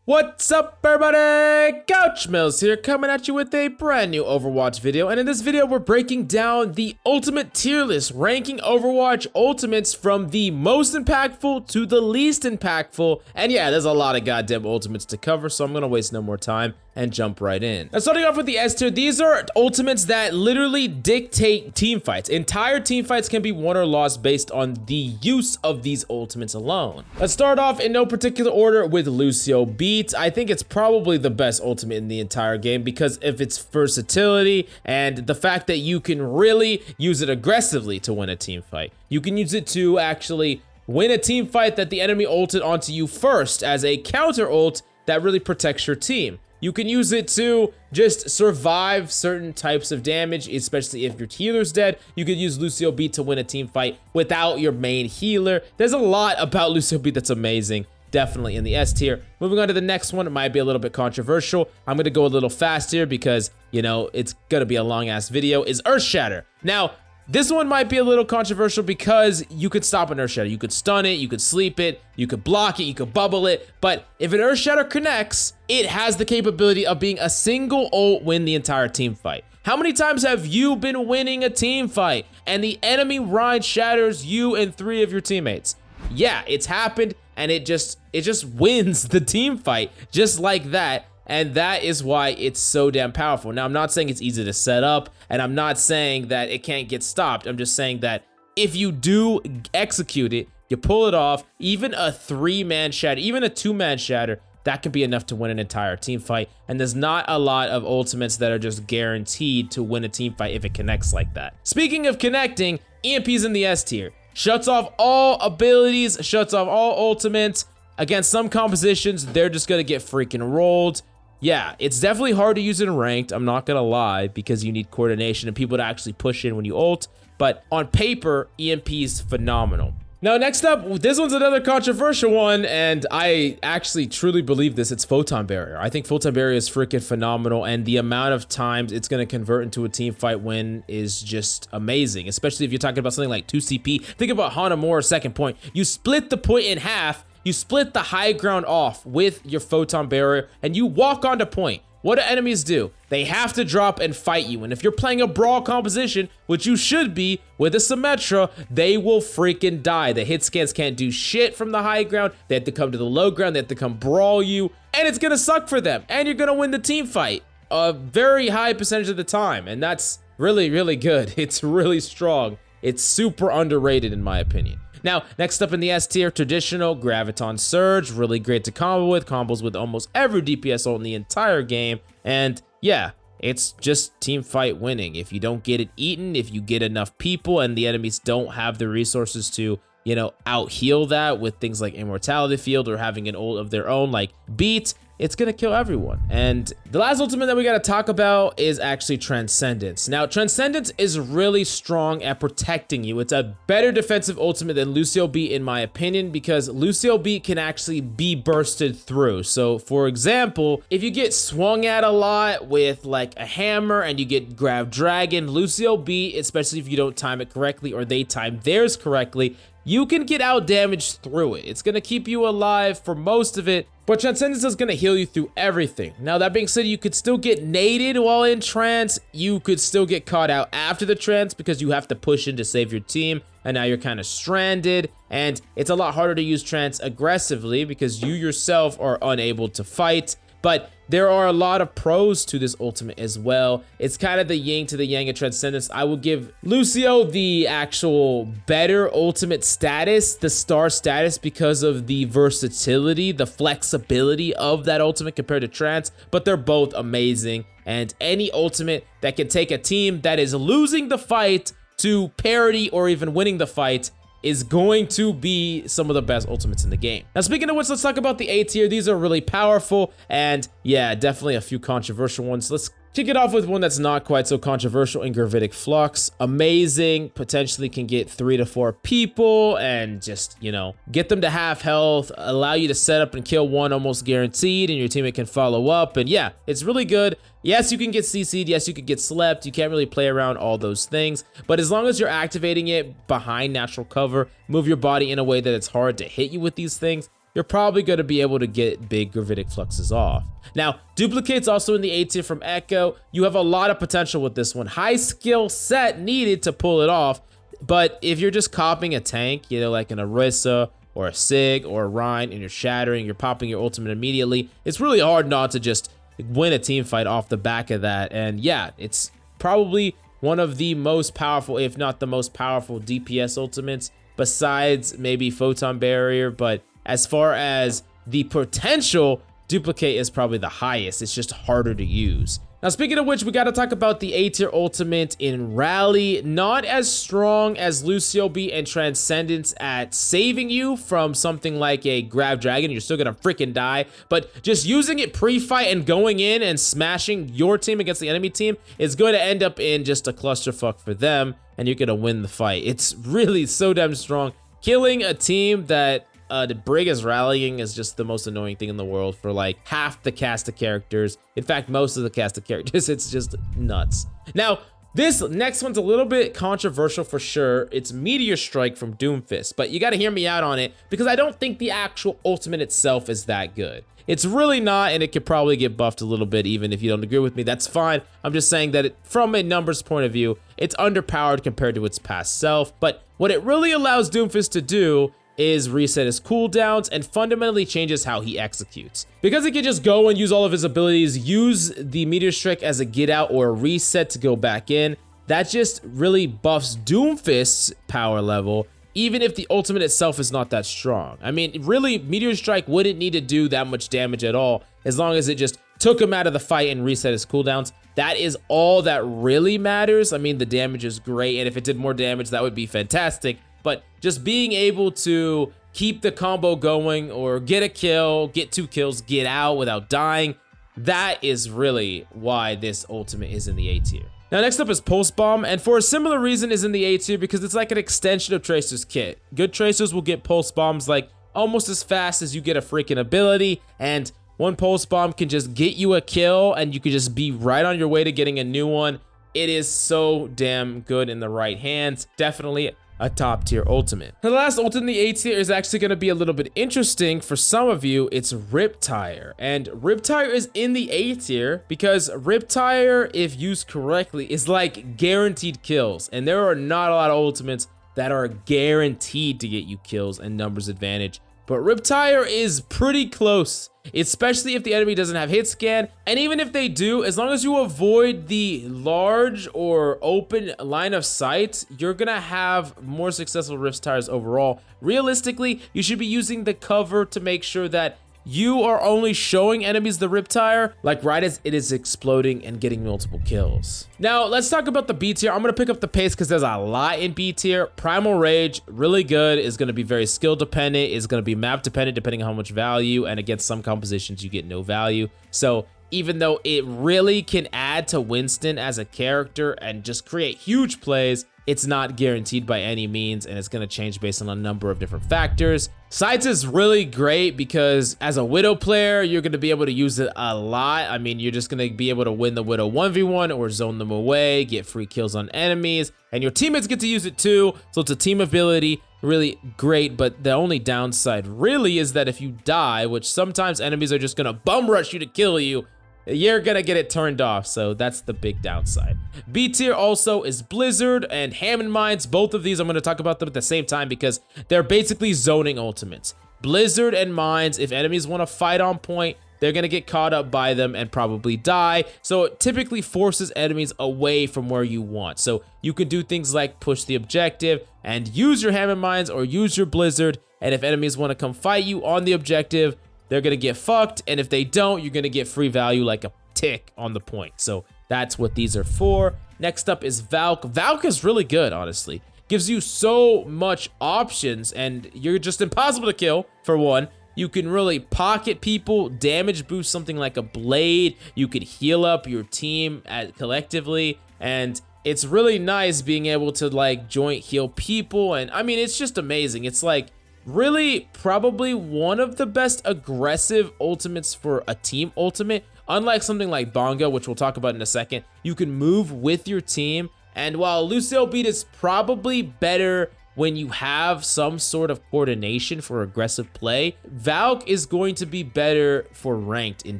What's up, everybody? Couch Mills here, coming at you with a brand new Overwatch video. And in this video, we're breaking down the ultimate tier list, ranking Overwatch ultimates from the most impactful to the least impactful. And yeah, there's a lot of goddamn ultimates to cover, so I'm gonna waste no more time and jump right in. Now, starting off with the S tier, these are ultimates that literally dictate team fights. Entire team fights can be won or lost based on the use of these ultimates alone. Let's start off in no particular order with Lucio Beat. I think it's probably the best ultimate in the entire game because of its versatility and the fact that you can really use it aggressively to win a team fight. You can use it to actually win a team fight that the enemy ulted onto you first as a counter ult that really protects your team. You can use it to just survive certain types of damage, especially if your healer's dead. You could use Lucio Beat to win a team fight without your main healer. There's a lot about Lucio Beat that's amazing. Definitely in the S tier. Moving on to the next one, it might be a little bit controversial. I'm gonna go a little fast here because, you know, it's gonna be a long ass video, is Earth Shatter. Now, this one might be a little controversial because you could stop an Earth Shatter. You could stun it, you could sleep it, you could block it, you could bubble it. But if an Earth Shatter connects, it has the capability of being a single ult win the entire team fight. How many times have you been winning a team fight and the enemy Rhine shatters you and 3 of your teammates? Yeah, it's happened, and it just wins the team fight just like that. And that is why it's so damn powerful. Now, I'm not saying it's easy to set up, and I'm not saying that it can't get stopped. I'm just saying that if you do execute it, you pull it off, even a 3-man shatter, even a 2-man shatter, that can be enough to win an entire team fight. And there's not a lot of ultimates that are just guaranteed to win a team fight if it connects like that. Speaking of connecting, EMP's in the S tier. Shuts off all abilities, shuts off all ultimates. Against some compositions, they're just gonna get freaking rolled. Yeah, it's definitely hard to use in ranked, I'm not gonna lie, because you need coordination and people to actually push in when you ult. But on paper, EMP's phenomenal. Now, next up, this one's another controversial one, and I actually truly believe this. It's Photon Barrier. I think Photon Barrier is freaking phenomenal, and the amount of times it's going to convert into a team fight win is just amazing, especially if you're talking about something like 2CP. Think about Hanamura's second point. You split the point in half, you split the high ground off with your Photon Barrier, and you walk onto point. What do enemies do? They have to drop and fight you. And if you're playing a brawl composition, which you should be with a Symmetra, they will freaking die. The hit scans can't do shit from the high ground. They have to come to the low ground. They have to come brawl you. And it's gonna suck for them. And you're gonna win the team fight a very high percentage of the time. And that's really, really good. It's really strong. It's super underrated in my opinion. Now, next up in the S tier, traditional Graviton Surge, really great to combo with, combos with almost every DPS ult in the entire game, and yeah, it's just team fight winning. If you don't get it eaten, if you get enough people and the enemies don't have the resources to, you know, out heal that with things like Immortality Field or having an ult of their own like Beat, it's gonna kill everyone. And the last ultimate that we gotta talk about is actually Transcendence. Now, Transcendence is really strong at protecting you. It's a better defensive ultimate than Lucio Beat in my opinion, because Lucio Beat can actually be bursted through. So for example, if you get swung at a lot with like a hammer and you get Grav Dragon, Lucio Beat, especially if you don't time it correctly or they time theirs correctly, you can get out damaged through it. It's gonna keep you alive for most of it, but Transcendence is gonna heal you through everything. Now, that being said, you could still get naded while in trance. You could still get caught out after the trance because you have to push in to save your team, and now you're kind of stranded. And it's a lot harder to use trance aggressively because you yourself are unable to fight. But there are a lot of pros to this ultimate as well. It's kind of the yin to the yang of Transcendence. I will give Lucio the actual better ultimate status, the star status, because of the versatility, the flexibility of that ultimate compared to Trance, but they're both amazing. And any ultimate that can take a team that is losing the fight to parity or even winning the fight is going to be some of the best ultimates in the game. Now, speaking of which, let's talk about the A tier. These are really powerful, and yeah, definitely a few controversial ones. Let's kick it off with one that's not quite so controversial in Gravitic Flux. Amazing, potentially can get 3 to 4 people and just, you know, get them to half health, allow you to set up and kill one almost guaranteed, and your teammate can follow up. And yeah, it's really good. Yes, you can get CC'd, yes, you could get slept, you can't really play around all those things, but as long as you're activating it behind natural cover, move your body in a way that it's hard to hit you with these things, you're probably going to be able to get big gravitic fluxes off. Now, duplicates also in the A tier from Echo. You have a lot of potential with this one. High skill set needed to pull it off, but if you're just copying a tank, you know, like an Orisa or a Sig or a Rein, and you're shattering, you're popping your ultimate immediately, it's really hard not to just win a team fight off the back of that. And yeah, it's probably one of the most powerful, if not the most powerful DPS ultimates, besides maybe Photon Barrier. But as far as the potential, Duplicate is probably the highest. It's just harder to use. Now, speaking of which, we got to talk about the A tier ultimate in Rally. Not as strong as Lucio B and Transcendence at saving you from something like a Grab Dragon. You're still gonna freaking die, but just using it pre-fight and going in and smashing your team against the enemy team is going to end up in just a clusterfuck for them, and you're gonna win the fight. It's really so damn strong. Killing a team that the Brig is rallying is just the most annoying thing in the world for like half the cast of characters. In fact, most of the cast of characters. It's just nuts. Now, this next one's a little bit controversial for sure. It's Meteor Strike from Doomfist, but you got to hear me out on it because I don't think the actual ultimate itself is that good. It's really not, and it could probably get buffed a little bit. Even if you don't agree with me, that's fine. I'm just saying that from a numbers point of view, it's underpowered compared to its past self. But what it really allows Doomfist to do is reset his cooldowns and fundamentally changes how he executes. Because he can just go and use all of his abilities, use the Meteor Strike as a get out or a reset to go back in, that just really buffs Doomfist's power level, even if the ultimate itself is not that strong. I mean, really, Meteor Strike wouldn't need to do that much damage at all, as long as it just took him out of the fight and reset his cooldowns. That is all that really matters. I mean, the damage is great, and if it did more damage, that would be fantastic. But just being able to keep the combo going or get a kill, get 2 kills, get out without dying, that is really why this ultimate is in the A tier. Now, next up is Pulse Bomb, and for a similar reason is in the A tier because it's like an extension of Tracer's kit. Good Tracers will get Pulse Bombs like almost as fast as you get a freaking ability, and one Pulse Bomb can just get you a kill and you could just be right on your way to getting a new one. It is so damn good in the right hands. Definitely a top tier ultimate. Now, the last ultimate in the A tier is actually going to be a little bit interesting for some of you. It's Riptire, and Riptire is in the A tier because Riptire, if used correctly, is like guaranteed kills, and there are not a lot of ultimates that are guaranteed to get you kills and numbers advantage, but Riptire is pretty close, especially if the enemy doesn't have hit scan. And even if they do, as long as you avoid the large or open line of sight, you're gonna have more successful Riptires overall. Realistically, you should be using the cover to make sure that you are only showing enemies the Riptire like right as it is exploding and getting multiple kills. Now, let's talk about the B tier. I'm gonna pick up the pace because there's a lot in B tier. Primal Rage, really good, is gonna be very skill dependent, is gonna be map dependent depending on how much value, and against some compositions you get no value. So even though it really can add to Winston as a character and just create huge plays, it's not guaranteed by any means, and it's going to change based on a number of different factors. Sights is really great because as a Widow player, you're going to be able to use it a lot. I mean, you're just going to be able to win the Widow 1v1 or zone them away, get free kills on enemies, and your teammates get to use it too. So it's a team ability, really great, but the only downside really is that if you die, which sometimes enemies are just going to bum rush you to kill you, you're gonna get it turned off, so that's the big downside. B tier also is Blizzard and Hammond Mines. Both of these, I'm gonna talk about them at the same time because they're basically zoning ultimates. Blizzard and Mines, if enemies wanna fight on point, they're gonna get caught up by them and probably die. So it typically forces enemies away from where you want. So you can do things like push the objective and use your Hammond Mines or use your Blizzard. And if enemies wanna come fight you on the objective, they're gonna get fucked, and if they don't, you're gonna get free value like a tick on the point. So that's what these are for. Next up is Valk. Valk is really good, honestly. Gives you so much options, and you're just impossible to kill, for one. You can really pocket people, damage boost something like a blade. You could heal up your team collectively, and it's really nice being able to like joint heal people. And I mean, it's just amazing. It's like really probably one of the best aggressive ultimates for a team ultimate. Unlike something like Bongo, which we'll talk about in a second, you can move with your team. And while Lucio Beat is probably better when you have some sort of coordination for aggressive play, Valk is going to be better for ranked in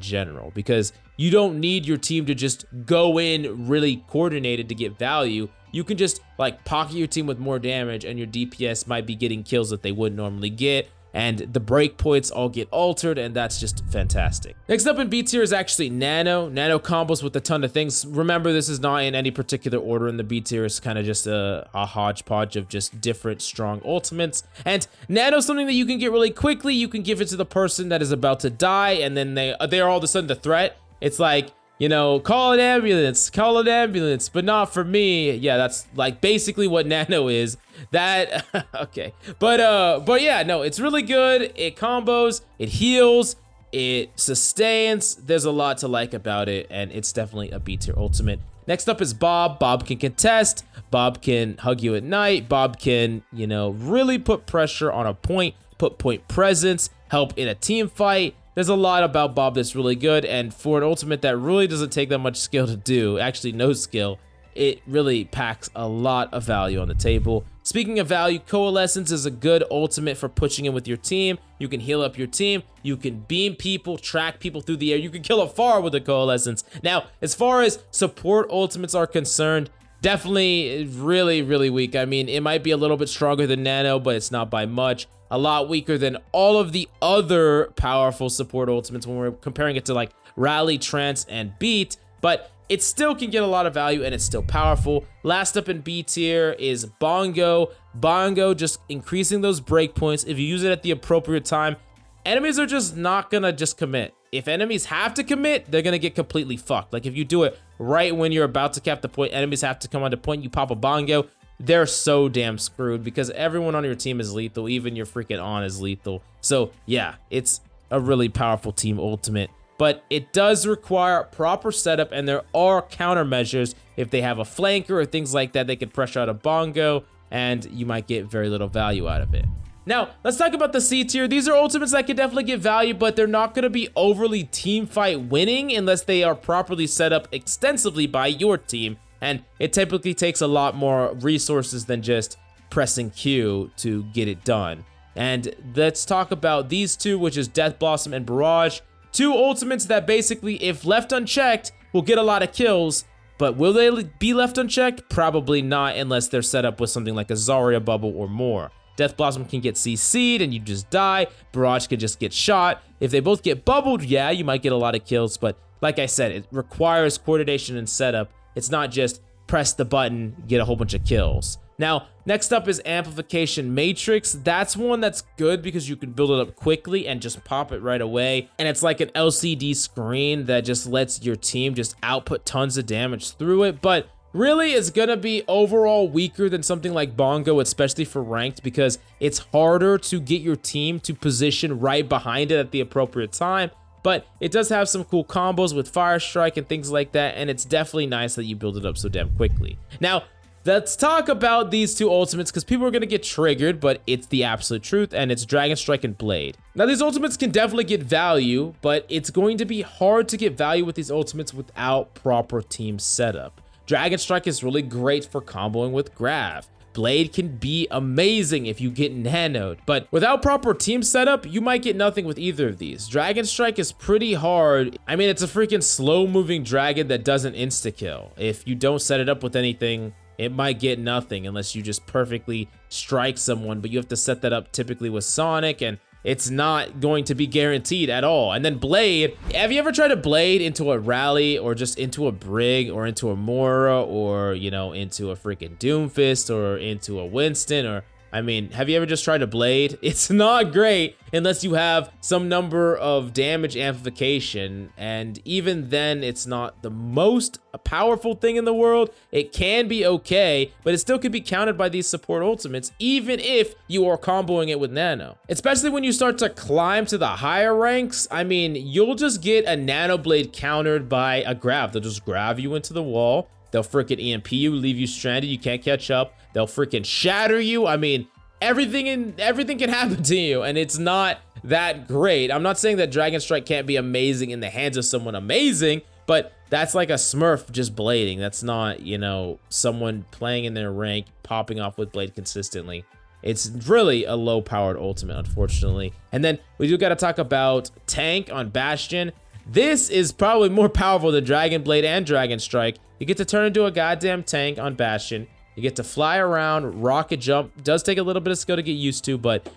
general, because you don't need your team to just go in really coordinated to get value. You can just like pocket your team with more damage, and your DPS might be getting kills that they wouldn't normally get, and the breakpoints all get altered, and that's just fantastic. Next up in B tier is actually Nano. Nano combos with a ton of things. Remember, this is not in any particular order in the B tier. It's kind of just a hodgepodge of just different strong ultimates. And Nano is something that you can get really quickly. You can give it to the person that is about to die, and then they're all of a sudden the threat. It's like, you know, call an ambulance, but not for me. Yeah, that's like basically what Nano is. That, okay. But yeah, no, it's really good. It combos, it heals, it sustains. There's a lot to like about it, and it's definitely a B tier ultimate. Next up is Bob. Bob can contest. Bob can hug you at night. Bob can, you know, really put pressure on a point, put point presence, help in a team fight. There's a lot about Bob that's really good, and for an ultimate that really doesn't take that much skill to do, actually no skill, it really packs a lot of value on the table. Speaking of value, Coalescence is a good ultimate for pushing in with your team. You can heal up your team, you can beam people, track people through the air, you can kill a far with a Coalescence. Now, as far as support ultimates are concerned, definitely really, really weak. I mean, it might be a little bit stronger than Nano, but it's not by much. A lot weaker than all of the other powerful support ultimates when we're comparing it to like Rally, Trance, and Beat, but it still can get a lot of value, and it's still powerful. Last up in B tier is Bongo. Bongo, just increasing those breakpoints. If you use it at the appropriate time, enemies are just not gonna just commit. If enemies have to commit, they're gonna get completely fucked. Like if you do it right when you're about to cap the point, enemies have to come onto point, you pop a Bongo, they're so damn screwed because everyone on your team is lethal. Even your freaking On is lethal. So yeah, it's a really powerful team ultimate, but it does require proper setup, and there are countermeasures. If they have a flanker or things like that, they can pressure out a Bongo, and you might get very little value out of it. Now, let's talk about the C tier. These are ultimates that can definitely get value, but they're not going to be overly team fight winning unless they are properly set up extensively by your team. And it typically takes a lot more resources than just pressing Q to get it done. And let's talk about these two, which is Death Blossom and Barrage. Two ultimates that basically, if left unchecked, will get a lot of kills. But will they be left unchecked? Probably not, unless they're set up with something like a Zarya bubble or more. Death Blossom can get CC'd and you just die. Barrage can just get shot. If they both get bubbled, yeah, you might get a lot of kills. But like I said, it requires coordination and setup. It's not just press the button, get a whole bunch of kills. Now, next up is Amplification Matrix. That's one that's good because you can build it up quickly and just pop it right away. And it's like an LCD screen that just lets your team just output tons of damage through it. But really, it's gonna be overall weaker than something like Bongo, especially for ranked, because it's harder to get your team to position right behind it at the appropriate time. But it does have some cool combos with Fire Strike and things like that, and it's definitely nice that you build it up so damn quickly. Now, let's talk about these two ultimates, because people are going to get triggered, but it's the absolute truth, and it's Dragon Strike and Blade. Now, these ultimates can definitely get value, but it's going to be hard to get value with these ultimates without proper team setup. Dragon Strike is really great for comboing with Grav. Blade can be amazing if you get nanoed, but without proper team setup, you might get nothing with either of these. Dragon Strike is pretty hard. I mean, it's a freaking slow-moving dragon that doesn't insta-kill. If you don't set it up with anything, it might get nothing unless you just perfectly strike someone, but you have to set that up typically with Sonic, and it's not going to be guaranteed at all. And then Blade, have you ever tried to Blade into a Rally or just into a Brig or into a Mora or, you know, into a freaking Doomfist or into a Winston or, I mean, have you ever just tried to Blade? It's not great unless you have some number of damage amplification, and even then it's not the most powerful thing in the world. It can be okay, but it still could be countered by these support ultimates, even if you are comboing it with Nano. Especially when you start to climb to the higher ranks, I mean, you'll just get a Nano Blade countered by a Grav. They'll just grab you into the wall. They'll freaking EMP you, leave you stranded, you can't catch up. They'll freaking shatter you. I mean, everything can happen to you, and it's not that great. I'm not saying that Dragon Strike can't be amazing in the hands of someone amazing, but that's like a Smurf just blading. That's not, you know, someone playing in their rank, popping off with Blade consistently. it's really a low-powered ultimate, unfortunately. And then we do got to talk about tank on Bastion. This is probably more powerful than Dragon Blade and Dragon Strike. You get to turn into a goddamn tank on Bastion. You get to fly around, rocket jump. Does take a little bit of skill to get used to, but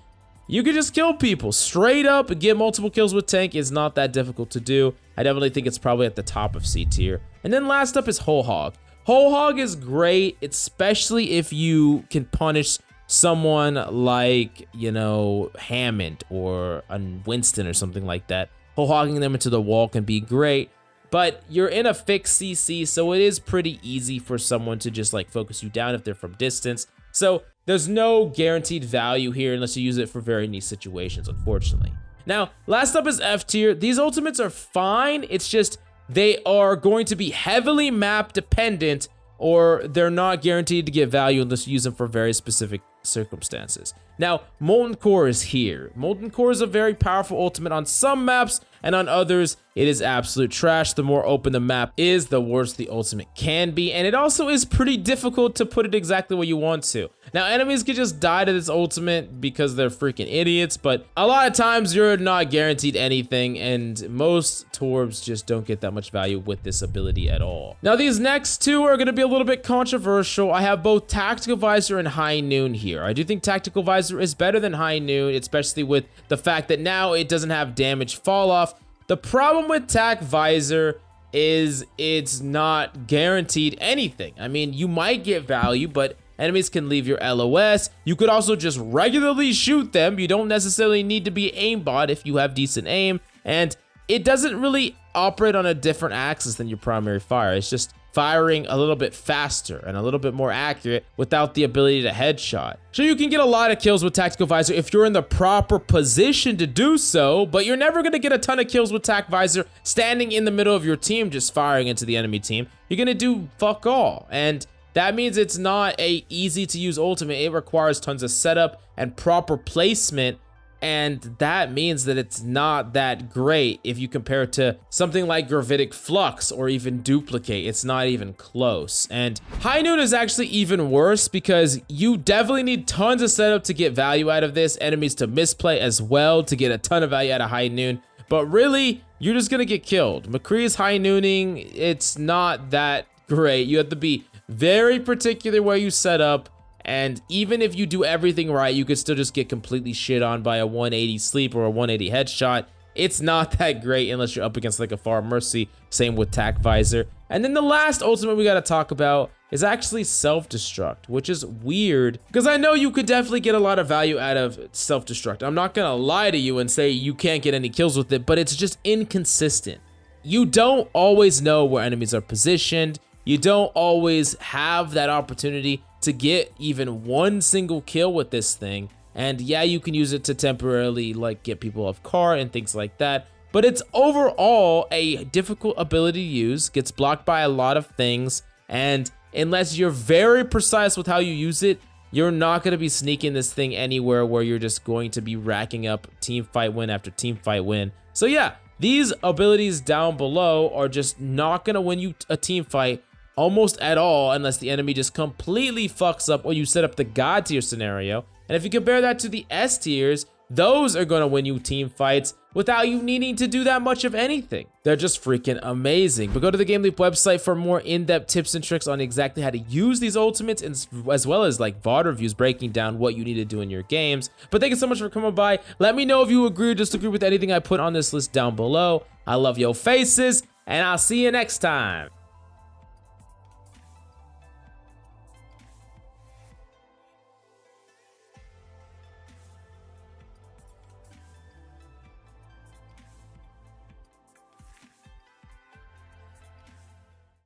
you can just kill people straight up and get multiple kills with tank is not that difficult to do. I definitely think it's probably at the top of C tier. And then last up is Whole Hog. Whole Hog is great, especially if you can punish someone like, you know, Hammond or a Winston or something like that. Whole Hogging them into the wall can be great, but you're in a fixed CC, so it is pretty easy for someone to just like focus you down if they're from distance. So there's no guaranteed value here unless you use it for very niche situations, unfortunately. Now, last up is F tier. These ultimates are fine. It's just they are going to be heavily map dependent, or they're not guaranteed to get value unless you use them for very specific circumstances. Now, Molten Core is here. Molten Core is a very powerful ultimate on some maps, and on others, it is absolute trash. The more open the map is, the worse the ultimate can be, and it also is pretty difficult to put it exactly where you want to. Now, enemies can just die to this ultimate because they're freaking idiots, but a lot of times you're not guaranteed anything, and most Torbs just don't get that much value with this ability at all. Now, these next two are going to be a little bit controversial. I have both Tactical Visor and High Noon here. I do think Tactical Visor is better than High Noon, especially with the fact that now it doesn't have damage fall off. The problem with Tac Visor is it's not guaranteed anything. I mean, you might get value, but enemies can leave your LOS. You could also just regularly shoot them. You don't necessarily need to be aimbot if you have decent aim, and it doesn't really operate on a different axis than your primary fire. It's just firing a little bit faster and a little bit more accurate without the ability to headshot. Sure, you can get a lot of kills with Tactical Visor if you're in the proper position to do so, but you're never going to get a ton of kills with Tac Visor standing in the middle of your team just firing into the enemy team. You're going to do fuck all, and that means it's not a easy to use ultimate. It requires tons of setup and proper placement, and that means that it's not that great if you compare it to something like Gravitic Flux or even Duplicate. It's not even close. And High Noon is actually even worse because you definitely need tons of setup to get value out of this, enemies to misplay as well to get a ton of value out of High Noon, but really, you're just gonna get killed. McCree's High Nooning, it's not that great. You have to be very particular where you set up, and even if you do everything right, you could still just get completely shit on by a 180 sleep or a 180 headshot. It's not that great unless you're up against like a Far Mercy. Same with Tac Visor. And then the last ultimate we gotta talk about is actually Self-Destruct, which is weird because I know you could definitely get a lot of value out of Self-Destruct. I'm not gonna lie to you and say you can't get any kills with it, but it's just inconsistent. You don't always know where enemies are positioned. You don't always have that opportunity to get even one single kill with this thing. And yeah, you can use it to temporarily like get people off guard and things like that, but it's overall a difficult ability to use, gets blocked by a lot of things, and unless you're very precise with how you use it, you're not going to be sneaking this thing anywhere where you're just going to be racking up team fight win after team fight win. So yeah, these abilities down below are just not going to win you a team fight almost at all unless the enemy just completely fucks up or you set up the God tier scenario. And if you compare that to the S tiers, those are going to win you team fights without you needing to do that much of anything. They're just freaking amazing. But go to the GameLeap website for more in-depth tips and tricks on exactly how to use these ultimates, and as well as like VOD reviews breaking down what you need to do in your games. But thank you so much for coming by. Let me know if you agree or disagree with anything I put on this list down below. I love your faces, and I'll see you next time.